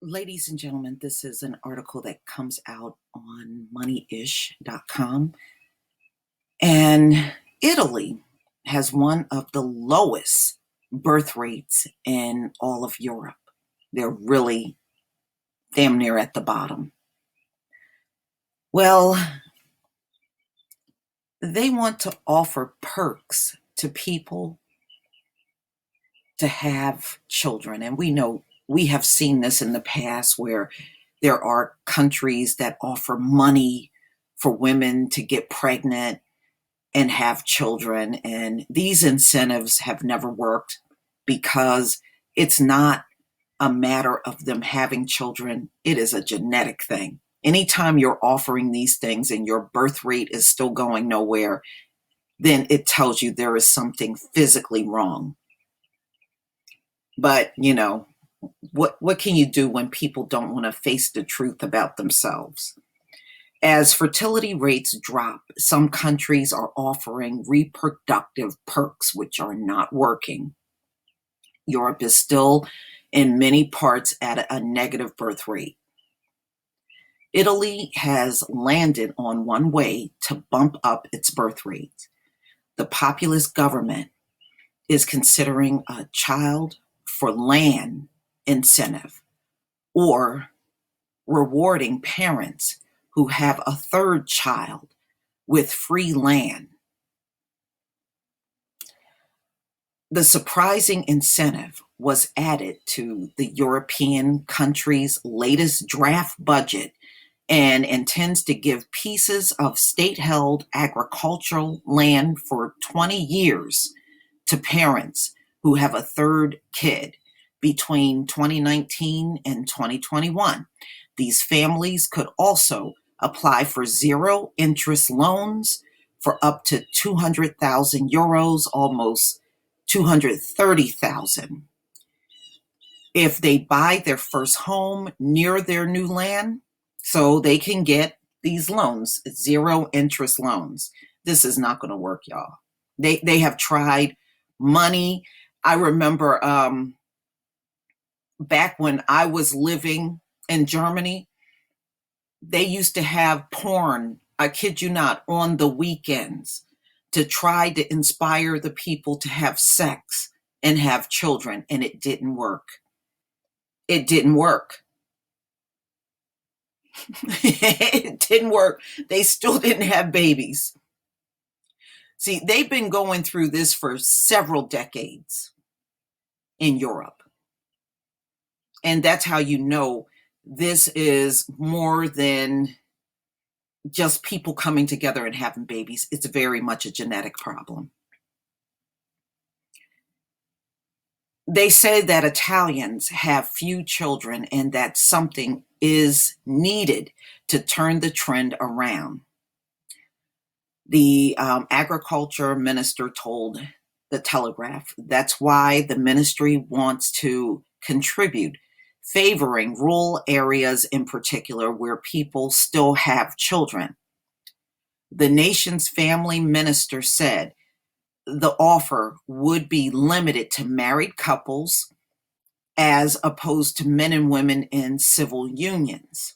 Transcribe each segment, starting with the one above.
Ladies and gentlemen, this is an article that comes out on moneyish.com. And Italy has one of the lowest birth rates in all of Europe. They're really damn near at the bottom. Well, they want to offer perks to people to have children. And we know we have seen this in the past where there are countries that offer money for women to get pregnant and have children. And these incentives have never worked because it's not a matter of them having children, it is a genetic thing. Anytime you're offering these things and your birth rate is still going nowhere, then it tells you there is something physically wrong. But, what can you do when people don't want to face the truth about themselves? As fertility rates drop, some countries are offering reproductive perks, which are not working. Europe is still, in many parts, at a negative birth rate. Italy has landed on one way to bump up its birth rate. The populist government is considering a child for land incentive or rewarding parents who have a third child with free land. The surprising incentive was added to the European country's latest draft budget and intends to give pieces of state-held agricultural land for 20 years to parents who have a third kid between 2019 and 2021. These families could also apply for zero interest loans for up to 200,000 euros, almost 230,000. If they buy their first home near their new land, so they can get these loans, zero interest loans. This is not going to work, y'all. They have tried money. I remember back when I was living in Germany, they used to have porn, I kid you not, on the weekends to try to inspire the people to have sex and have children, and it didn't work. It didn't work. It didn't work. They still didn't have babies. See, they've been going through this for several decades in Europe. And that's how you know this is more than just people coming together and having babies. It's very much a genetic problem. They say that Italians have few children and that something is needed to turn the trend around. The agriculture minister told the Telegraph that's why the ministry wants to contribute, favoring rural areas in particular where people still have children. The nation's family minister said the offer would be limited to married couples as opposed to men and women in civil unions.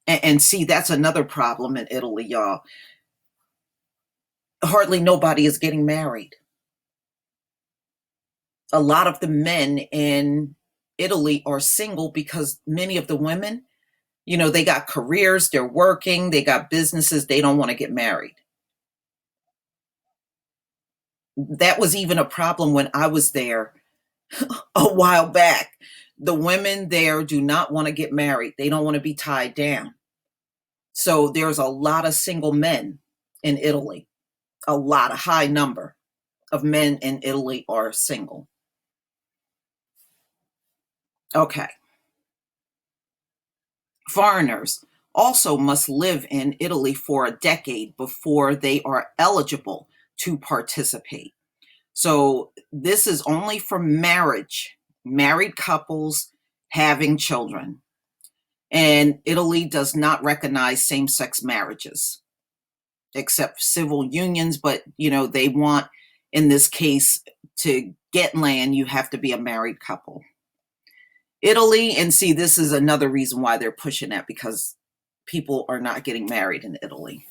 And see, that's another problem in Italy, y'all. Hardly nobody is getting married. A lot of the men in Italy are single because many of the women, they got careers, they're working, they got businesses, they don't want to get married. That was even a problem when I was there a while back. The women there do not want to get married. They don't want to be tied down. So there's a lot of single men in Italy. A high number of men in Italy are single. Okay. Foreigners also must live in Italy for a decade before they are eligible to participate. So this is only for married couples having children. And Italy does not recognize same-sex marriages, except civil unions. But, they want, in this case, to get land, you have to be a married couple. Italy, and see, this is another reason why they're pushing that, because people are not getting married in Italy.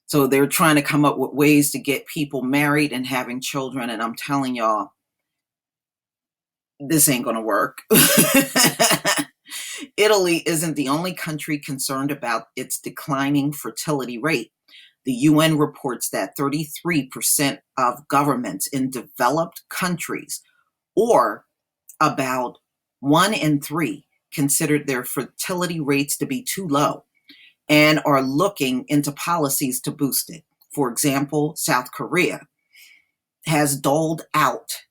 So they're trying to come up with ways to get people married and having children. And I'm telling y'all, this ain't going to work. Italy isn't the only country concerned about its declining fertility rate. The UN reports that 33% of governments in developed countries, or about 1 in 3, considered their fertility rates to be too low and are looking into policies to boost it. For example, South Korea has doled out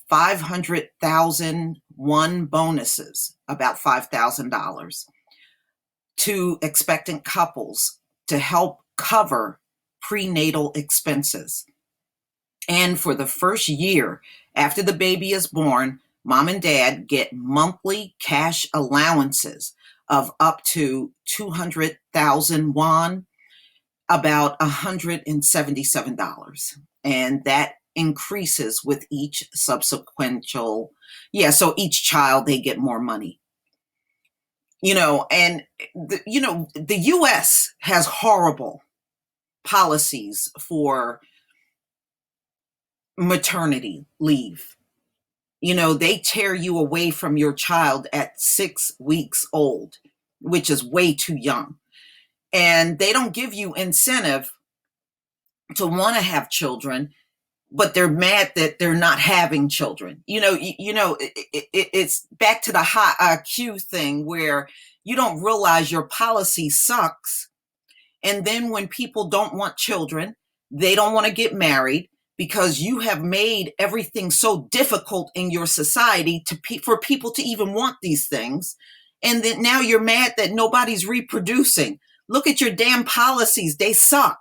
500,000 won bonuses, about $5,000, to expectant couples to help cover prenatal expenses. And for the first year after the baby is born, mom and dad get monthly cash allowances of up to 200,000 won, about $177. And that increases with each subsequential, so each child, they get more money. And the US has horrible policies for maternity leave. They tear you away from your child at 6 weeks old, which is way too young. And they don't give you incentive to want to have children, but they're mad that they're not having children. It's back to the high IQ thing, where you don't realize your policy sucks. And then when people don't want children, they don't want to get married, because you have made everything so difficult in your society for people to even want these things. And then now you're mad that nobody's reproducing. Look at your damn policies. They suck.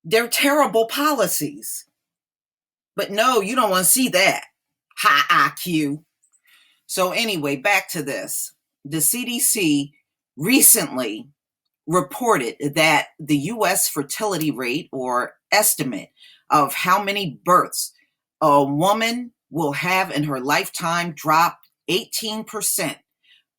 They're terrible policies. But no, you don't want to see that. High IQ. So anyway, back to this. The CDC recently reported that the US fertility rate, or estimate of how many births a woman will have in her lifetime, dropped 18%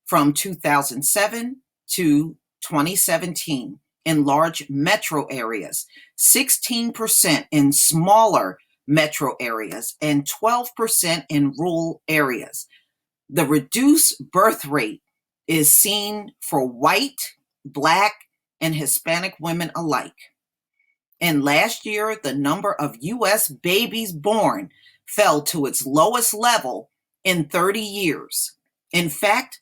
from 2007 to 2017 in large metro areas, 16% in smaller metro areas, and 12% in rural areas. The reduced birth rate is seen for white, Black, and Hispanic women alike. And last year, the number of US babies born fell to its lowest level in 30 years. In fact,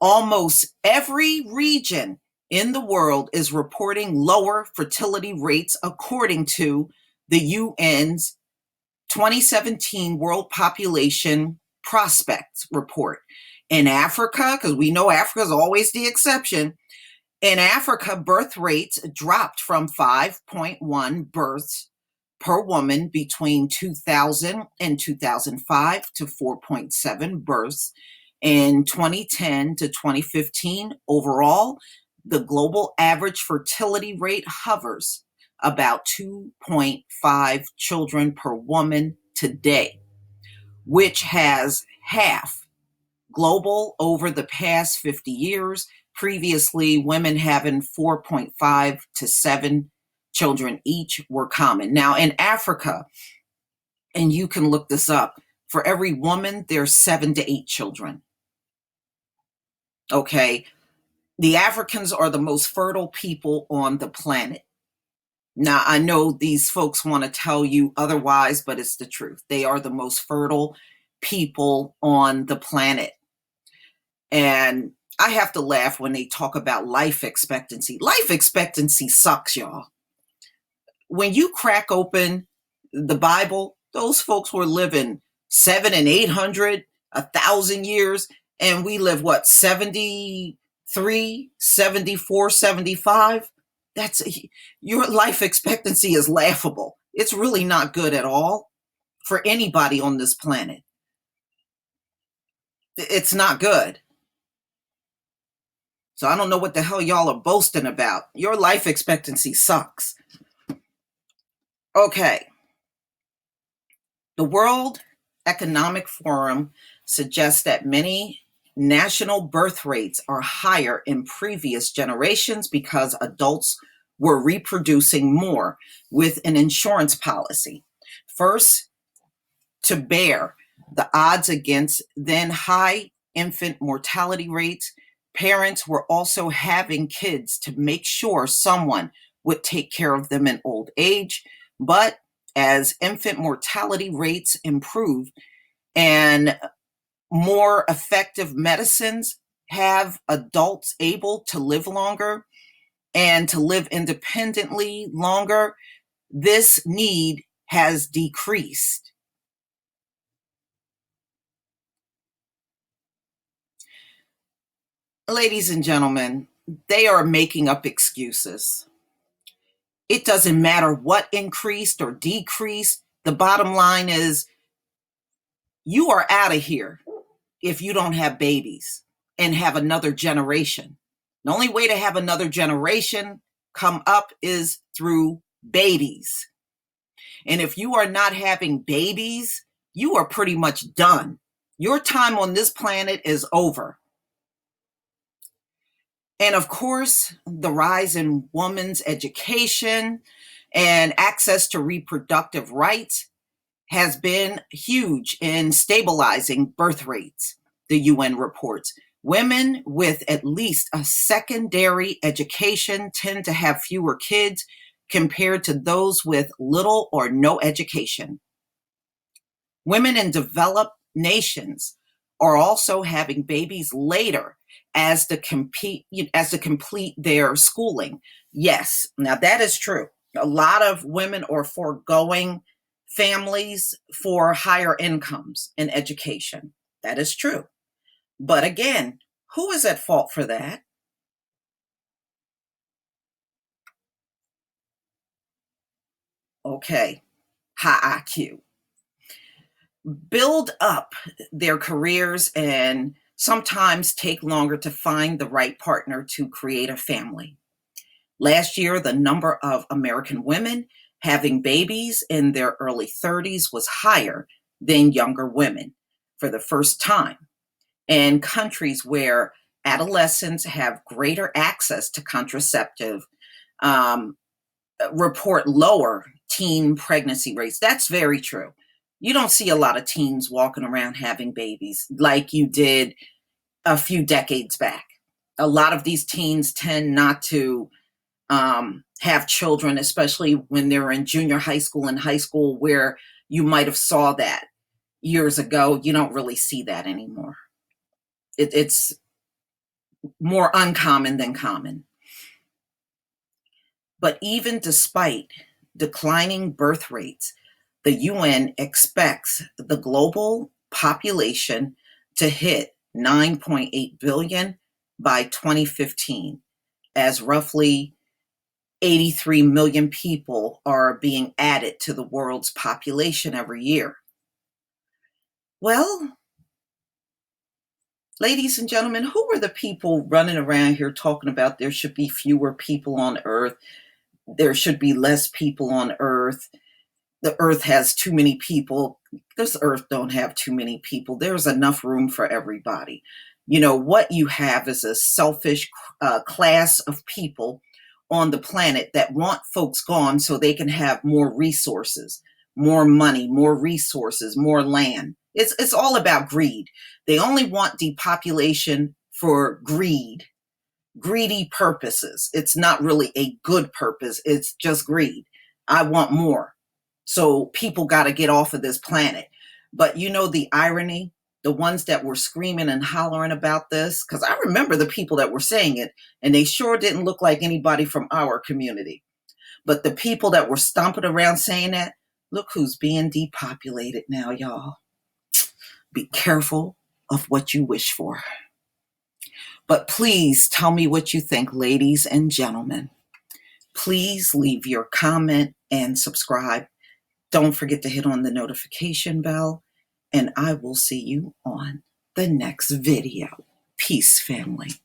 almost every region in the world is reporting lower fertility rates, according to the UN's 2017 World Population Prospects Report. In Africa, because we know Africa is always the exception, in Africa, birth rates dropped from 5.1 births per woman between 2000 and 2005 to 4.7 births in 2010 to 2015. Overall, the global average fertility rate hovers about 2.5 children per woman today, which has half global over the past 50 years. Previously, women having 4.5 to 7 children each were common. Now, in Africa, and you can look this up, for every woman, there's 7 to 8 children. Okay? The Africans are the most fertile people on the planet. Now, I know these folks want to tell you otherwise, but it's the truth. They are the most fertile people on the planet. And I have to laugh when they talk about life expectancy. Life expectancy sucks, y'all. When you crack open the Bible, those folks were living 700 and 800, 1,000 years, and we live, 73, 74, 75? That's, your life expectancy is laughable. It's really not good at all for anybody on this planet. It's not good. So I don't know what the hell y'all are boasting about. Your life expectancy sucks. Okay. The world Economic Forum suggests that many national birth rates are higher in previous generations because adults were reproducing more with an insurance policy. First, to bear the odds against then high infant mortality rates, parents were also having kids to make sure someone would take care of them in old age. But as infant mortality rates improved and more effective medicines have adults able to live longer and to live independently longer, this need has decreased. Ladies and gentlemen, they are making up excuses. It doesn't matter what increased or decreased. The bottom line is you are out of here if you don't have babies and have another generation. The only way to have another generation come up is through babies. And if you are not having babies, you are pretty much done. Your time on this planet is over. And of course, the rise in women's education and access to reproductive rights has been huge in stabilizing birth rates, the UN reports. Women with at least a secondary education tend to have fewer kids compared to those with little or no education. Women in developed nations are also having babies later as to complete their schooling. Yes, now that is true. A lot of women are foregoing families for higher incomes and education. That is true. But again, who is at fault for that? Okay, high IQ. Build up their careers and sometimes take longer to find the right partner to create a family. Last year, the number of American women having babies in their early 30s was higher than younger women for the first time. In countries where adolescents have greater access to contraceptive, um, report lower teen pregnancy rates. That's very true. You don't see a lot of teens walking around having babies like you did a few decades back. A lot of these teens tend not to have children, especially when they're in junior high school and high school, where you might have saw that years ago. You don't really see that anymore. It's more uncommon than common. But even despite declining birth rates, the UN expects the global population to hit 9.8 billion by 2015, as roughly 83 million people are being added to the world's population every year. Well, ladies and gentlemen, who are the people running around here talking about there should be fewer people on Earth? There should be less people on Earth. The Earth has too many people. This Earth don't have too many people. There's enough room for everybody. You know, what you have is a selfish class of people on the planet that want folks gone so they can have more resources, more money, more resources, more land. It's all about greed. They only want depopulation for greedy purposes. It's not really a good purpose. It's just greed. I want more. So people got to get off of this planet. But you know the irony, the ones that were screaming and hollering about this, because I remember the people that were saying it, and they sure didn't look like anybody from our community. But the people that were stomping around saying that, look who's being depopulated now, y'all. Be careful of what you wish for. But please tell me what you think, ladies and gentlemen. Please leave your comment and subscribe. Don't forget to hit on the notification bell, and I will see you on the next video. Peace, family.